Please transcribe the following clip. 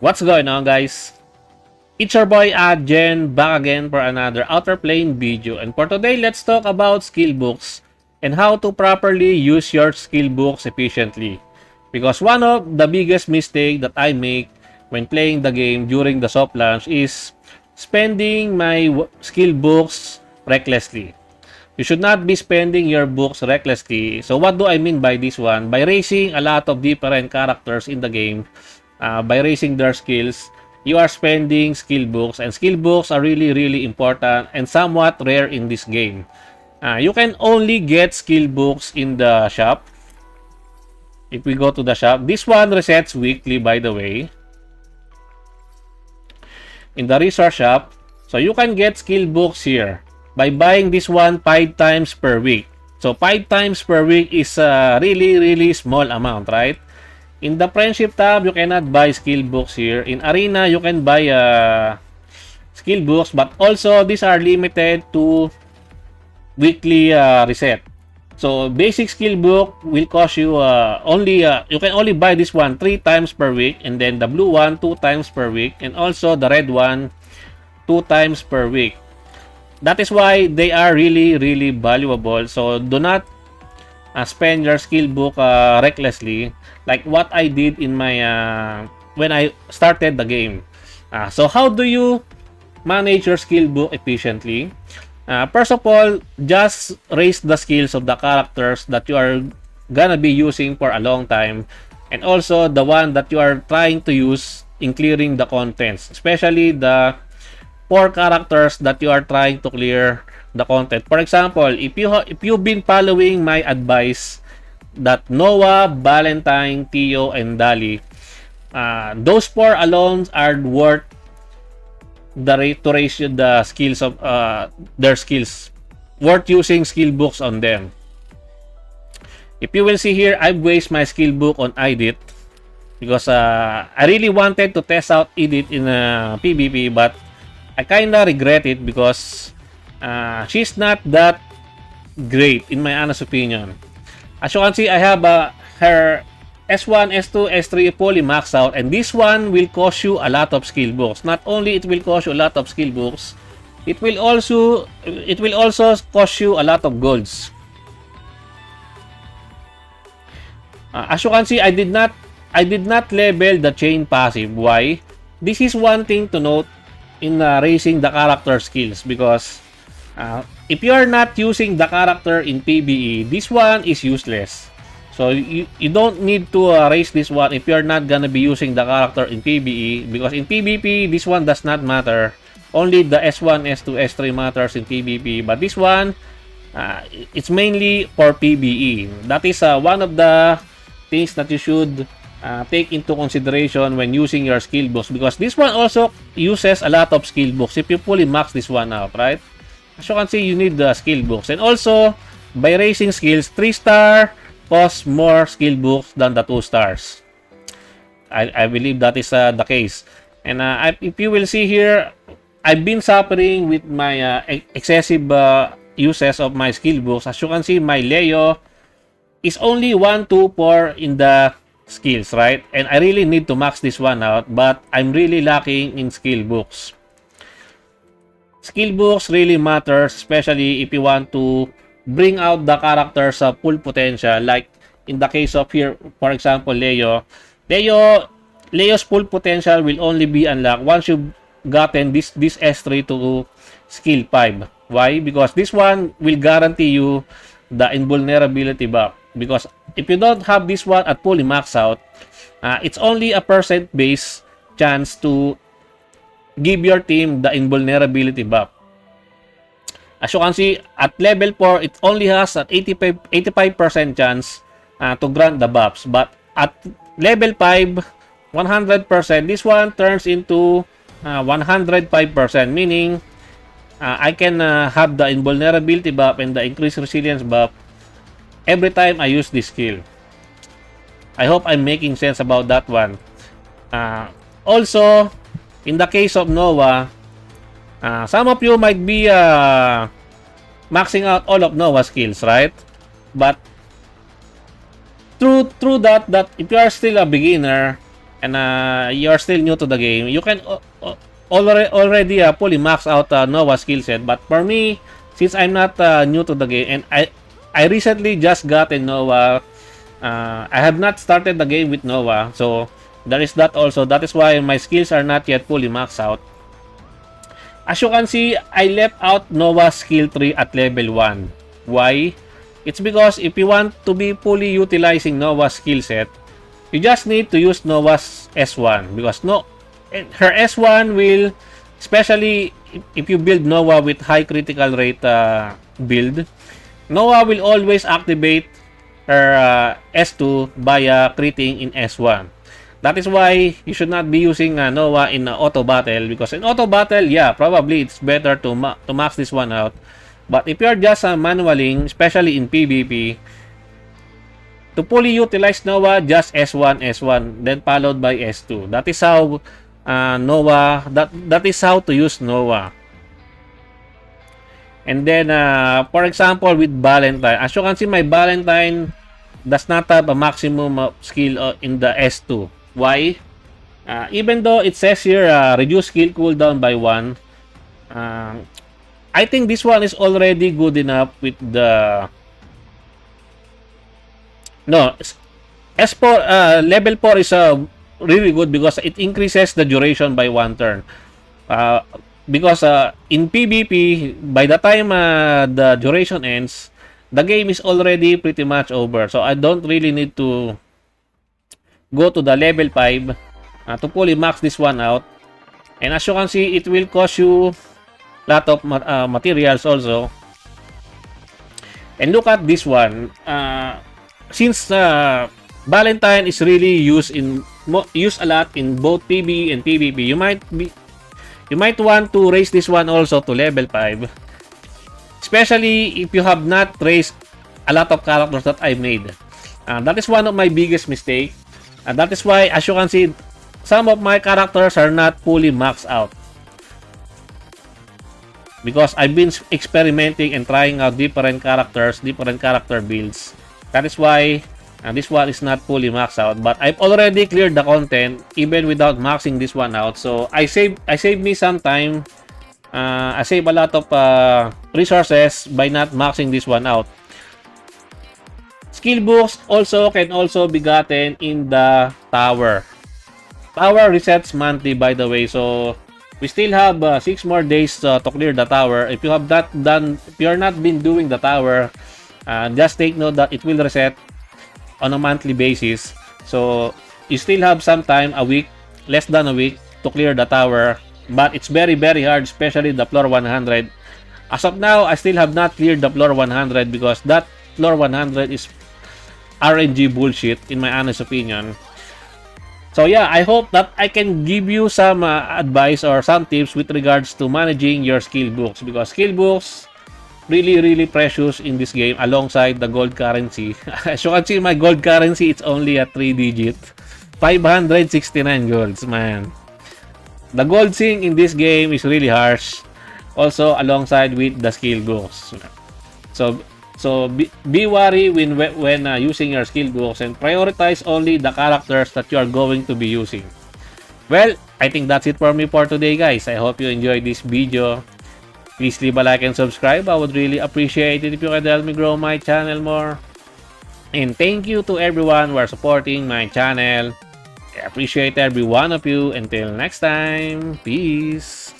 What's going on, guys? It's your boy Jen back again for another Outerplane video, and for today let's talk about skill books and how to properly use your skill books efficiently. Because one of the biggest mistake that I make when playing the game during the soft launch is spending my skill books recklessly. You should not be spending your books recklessly. So what do I mean by this one? By raising a lot of different characters in the game, by raising their skills, you are spending skill books, and skill books are really important and somewhat rare in this game. You can only get skill books in the shop. If we go to the shop, this one resets weekly, by the way, in the resource shop. So you can get skill books here by buying this one 5 times per week. So 5 times per week is a really small amount, right? In the friendship tab, you cannot buy skill books here. In arena, you can buy skill books, but also these are limited to weekly reset. So basic skill book will cost you you can only buy this one 3 times per week, and then the blue one 2 times per week, and also the red one 2 times per week. That is why they are really valuable. So do not spend your skill book recklessly, like what I did in my when I started the game. So how do you manage your skill book efficiently? First of all, just raise the skills of the characters that you are gonna be using for a long time, and also the one that you are trying to use in clearing the contents, especially the 4 characters that you are trying to clear the content. For example, if you've been following my advice that Noah, Valentine, Tio, and Dali, those 4 alone are worth the rate to raise the skills of their skills, worth using skill books on them. If you will see here, I've wasted my skill book on Edit because I really wanted to test out Edit in PvP, but I kinda regret it because she's not that great in my honest opinion. As you can see, I have her S1, S2, S3 fully maxed out, and this one will cost you a lot of skill books. Not only it will cost you a lot of skill books, it will also cost you a lot of golds. As you can see, I did not level the chain passive. Why? This is one thing to note in raising the character skills, because if you are not using the character in PvE, this one is useless. So you don't need to raise this one if you're not gonna be using the character in PvE, because in PvP this one does not matter. Only the S1, S2, S3 matters in PvP, but this one it's mainly for PvE. That is one of the things that you should take into consideration when using your skill books, because this one also uses a lot of skill books if you fully max this one out, right? As you can see, you need the skill books, and also by raising skills, 3-star costs more skill books than the 2 stars. I believe that is the case. And if you will see here, I've been suffering with my excessive uses of my skill books. As you can see, my Leo is only 1, 2, 4 in the skills, right? And I really need to max this one out, but I'm really lacking in skill books. Skill books really matters, especially if you want to bring out the character's full potential. Like in the case of here, for example, Leo's full potential will only be unlocked once you've gotten this S3 to skill 5. Why? Because this one will guarantee you the invulnerability buff. Because if you don't have this one at fully max out, it's only a % based chance to give your team the invulnerability buff. As you can see, at level 4, it only has an 85% chance to grant the buffs. But at level 5, 100%, this one turns into 105%, meaning I can have the invulnerability buff and the increased resilience buff every time I use this skill. I hope I'm making sense about that one. Also, in the case of Noah, some of you might be maxing out all of Noah's skills, right? But through that if you are still a beginner, and you're still new to the game, you can already fully max out Nova skill set. But for me, since I'm not new to the game, and I recently just got in Nova, I have not started the game with Nova, so there is that also. That is why my skills are not yet fully maxed out. As you can see, I left out Nova skill tree at level 1. Why? It's because if you want to be fully utilizing Nova skill set, you just need to use Nova's S1, because her S1 will, especially if you build Nova with high critical rate build, Nova will always activate her S2 via critting in S1. That is why you should not be using Nova in auto battle, because in auto battle, yeah, probably it's better to max this one out. But if you're just manualing, especially in PvP, to fully utilize Nova, just S1, S1, then followed by S2. That is how Nova, that is how to use Nova. And then, for example, with Valentine, as you can see, my Valentine does not have a maximum skill in the S2. Why? Even though it says here, reduce skill cooldown by 1, I think this one is already good enough with the... No, S4, level 4 is really good because it increases the duration by 1 turn. Because in PvP, by the time the duration ends, the game is already pretty much over. So I don't really need to go to the level 5 to fully max this one out. And as you can see, it will cost you a lot of materials also. And look at this one. Since Valentine is really used a lot in both PvE and PvP, you might want to raise this one also to level 5. Especially if you have not raised a lot of characters that I made. That is one of my biggest mistakes. And that is why, as you can see, some of my characters are not fully maxed out. Because I've been experimenting and trying out different characters, different character builds. That is why this one is not fully maxed out. But I've already cleared the content even without maxing this one out. So I saved me some time. I save a lot of resources by not maxing this one out. Skill books also can also be gotten in the tower. Tower resets monthly, by the way. So we still have 6 more days to clear the tower. If you have not done, if you are not been doing the tower, just take note that it will reset on a monthly basis. So you still have some time, a week, less than a week, to clear the tower. But it's very hard, especially the floor 100. As of now, I still have not cleared the floor 100 because that floor 100 is RNG bullshit, in my honest opinion. So yeah, I hope that I can give you some advice or some tips with regards to managing your skill books, because skill books really precious in this game alongside the gold currency. As you can see, my gold currency, it's only a 3-digit. 569 golds, man. The gold thing in this game is really harsh. Also alongside with the skill books. So be wary when using your skill books, and prioritize only the characters that you are going to be using. Well, I think that's it for me for today, guys. I hope you enjoyed this video. Please leave a like and subscribe. I would really appreciate it if you could help me grow my channel more. And thank you to everyone who are supporting my channel. I appreciate every one of you. Until next time, peace.